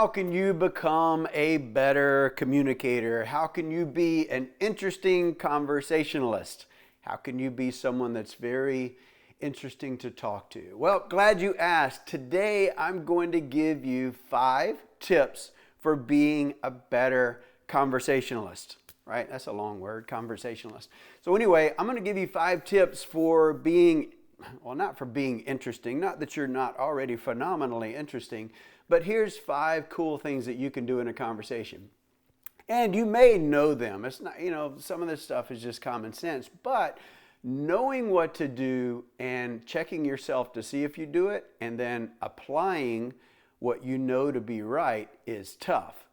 How can you become a better communicator? How can you be an interesting conversationalist? How can you be someone that's very interesting to talk to? Well, glad you asked. Today, I'm going to give you 5 tips for being a better conversationalist. Right? That's a long word, conversationalist. So anyway, I'm going to give you 5 tips for being, well, not for being interesting, not that you're not already phenomenally interesting, but here's 5 cool things that you can do in a conversation. And you may know them. It's not, some of this stuff is just common sense, but knowing what to do and checking yourself to see if you do it and then applying what you know to be right is tough.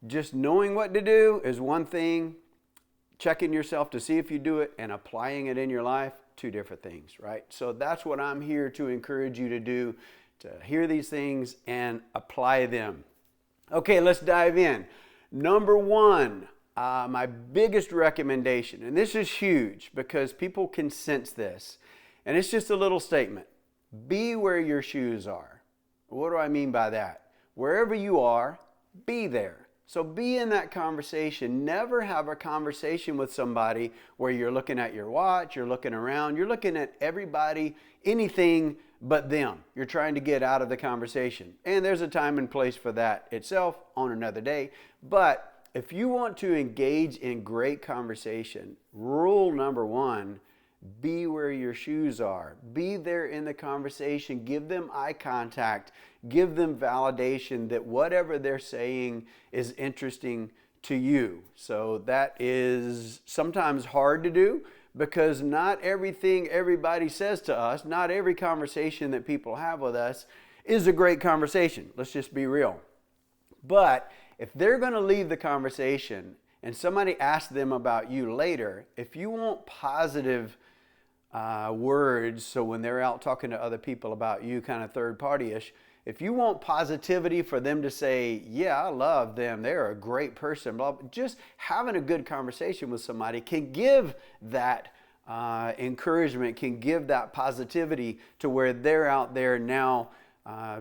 Just knowing what to do is one thing. Checking yourself to see if you do it and applying it in your life, 2 different things, right? So that's what I'm here to encourage you to do, to hear these things and apply them. Okay, let's dive in. Number 1, my biggest recommendation, and this is huge because people can sense this, and it's just a little statement. Be where your shoes are. What do I mean by that? Wherever you are, be there. So be in that conversation. Never have a conversation with somebody where you're looking at your watch, you're looking around, you're looking at everybody, anything but them. You're trying to get out of the conversation. And there's a time and place for that itself on another day. But if you want to engage in great conversation, rule number 1, be where your shoes are. Be there in the conversation. Give them eye contact. Give them validation that whatever they're saying is interesting to you. So that is sometimes hard to do because not everything everybody says to us, not every conversation that people have with us is a great conversation. Let's just be real. But if they're going to leave the conversation and somebody asks them about you later, if you want positive words, so when they're out talking to other people about you, kind of third party-ish, if you want positivity for them to say, yeah, I love them, they're a great person, blah, blah, just having a good conversation with somebody can give that encouragement, can give that positivity to where they're out there now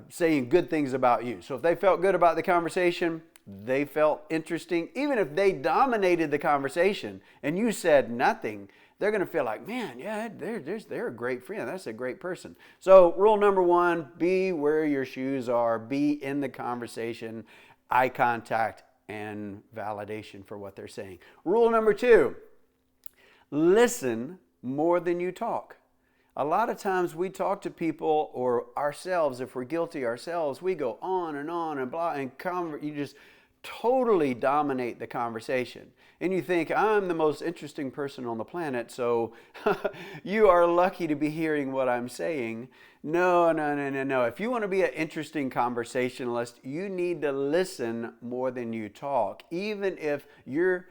saying good things about you. So if they felt good about the conversation, they felt interesting, even if they dominated the conversation and you said nothing, they're going to feel like, man, yeah, they're a great friend. That's a great person. So rule number 1, be where your shoes are. Be in the conversation, eye contact, and validation for what they're saying. Rule number 2, listen more than you talk. A lot of times we talk to people or ourselves, if we're guilty ourselves, we go on and blah, and you just totally dominate the conversation. And you think, I'm the most interesting person on the planet, so you are lucky to be hearing what I'm saying. No. If you want to be an interesting conversationalist, you need to listen more than you talk. Even if you're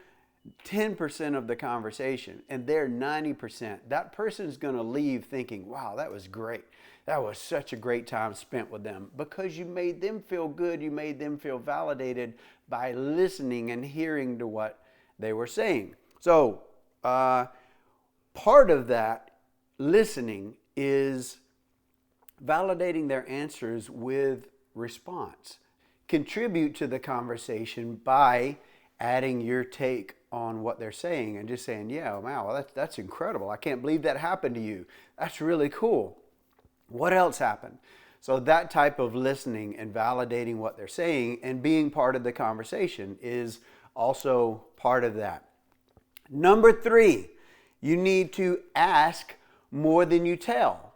10% of the conversation and they're 90%, that person's going to leave thinking, wow, that was great. That was such a great time spent with them because you made them feel good. You made them feel validated by listening and hearing to what they were saying. So part of that listening is validating their answers with response. Contribute to the conversation by adding your take on what they're saying and just saying, yeah, wow, that's incredible. I can't believe that happened to you. That's really cool. What else happened? So that type of listening and validating what they're saying and being part of the conversation is also part of that. Number 3, you need to ask more than you tell.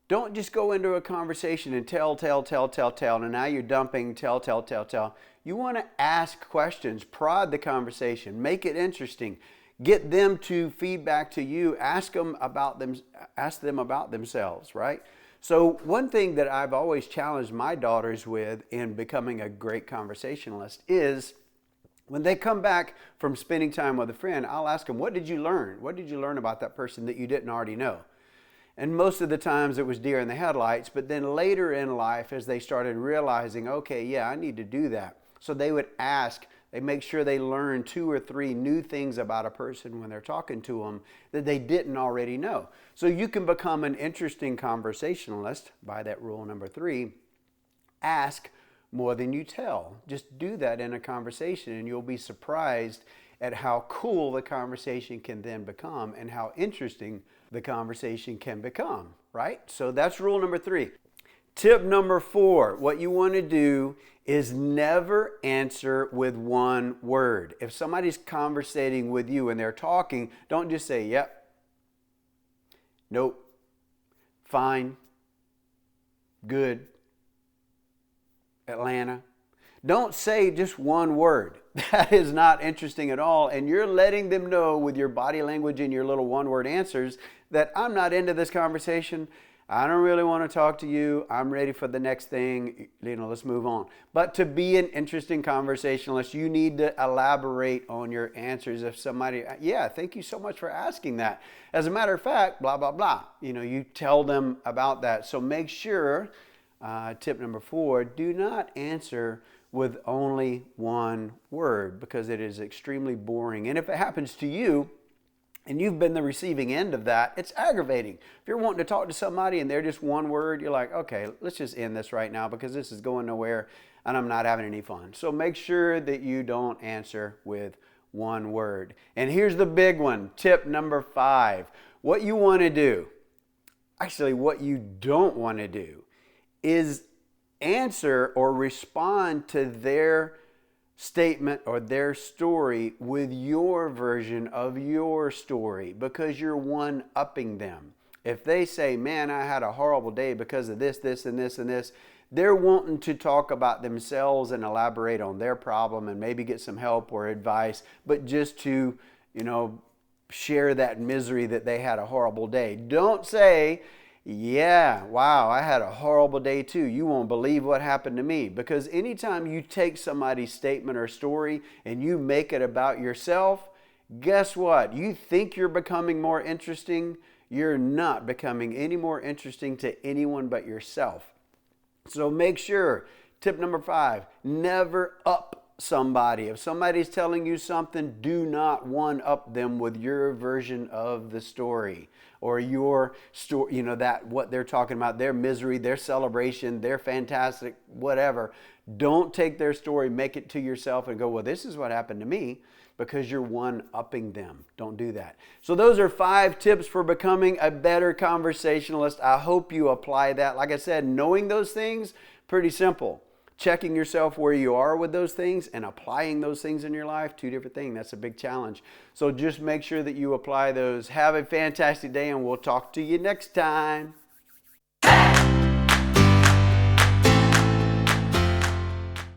Don't just go into a conversation and tell, and now you're dumping, tell. You want to ask questions, prod the conversation, make it interesting, get them to feedback to you, ask them about themselves, right? So one thing that I've always challenged my daughters with in becoming a great conversationalist is when they come back from spending time with a friend, I'll ask them, what did you learn? What did you learn about that person that you didn't already know? And most of the times it was deer in the headlights, but then later in life as they started realizing, okay, yeah, I need to do that. So they would ask, they make sure they learn 2 or 3 new things about a person when they're talking to them that they didn't already know. So you can become an interesting conversationalist by that rule number 3. Ask more than you tell. Just do that in a conversation and you'll be surprised at how cool the conversation can then become and how interesting the conversation can become, right? So that's rule number 3. Tip number 4, what you want to do is never answer with one word. If somebody's conversating with you and they're talking, don't just say, yep, nope, fine, good, Atlanta. Don't say just one word. That is not interesting at all. And you're letting them know with your body language and your little one-word answers that I'm not into this conversation. I don't really want to talk to you. I'm ready for the next thing. Let's move on. But to be an interesting conversationalist, you need to elaborate on your answers. If somebody, yeah, thank you so much for asking that. As a matter of fact, blah, blah, blah. You tell them about that. So make sure, tip number 4, do not answer with only one word because it is extremely boring. And if it happens to you, and you've been the receiving end of that, it's aggravating. If you're wanting to talk to somebody and they're just one word, you're like, okay, let's just end this right now because this is going nowhere and I'm not having any fun. So make sure that you don't answer with one word. And here's the big one, tip number 5. What you want to do, actually what you don't want to do, is answer or respond to their statement or their story with your version of your story because you're one-upping them. If they say, man, I had a horrible day because of this, this, and this, and this, they're wanting to talk about themselves and elaborate on their problem and maybe get some help or advice, but just to, share that misery that they had a horrible day. Don't say, yeah, wow, I had a horrible day too. You won't believe what happened to me. Because anytime you take somebody's statement or story and you make it about yourself, guess what? You think you're becoming more interesting. You're not becoming any more interesting to anyone but yourself. So make sure, tip number 5, never up somebody. If somebody's telling you something, do not one-up them with your version of the story or your story, that what they're talking about, their misery, their celebration, their fantastic, whatever. Don't take their story, make it to yourself and go, well, this is what happened to me, because you're one-upping them. Don't do that. So those are 5 tips for becoming a better conversationalist. I hope you apply that. Like I said, knowing those things, pretty simple. Checking yourself where you are with those things and applying those things in your life, 2 different things. That's a big challenge. So just make sure that you apply those. Have a fantastic day and we'll talk to you next time.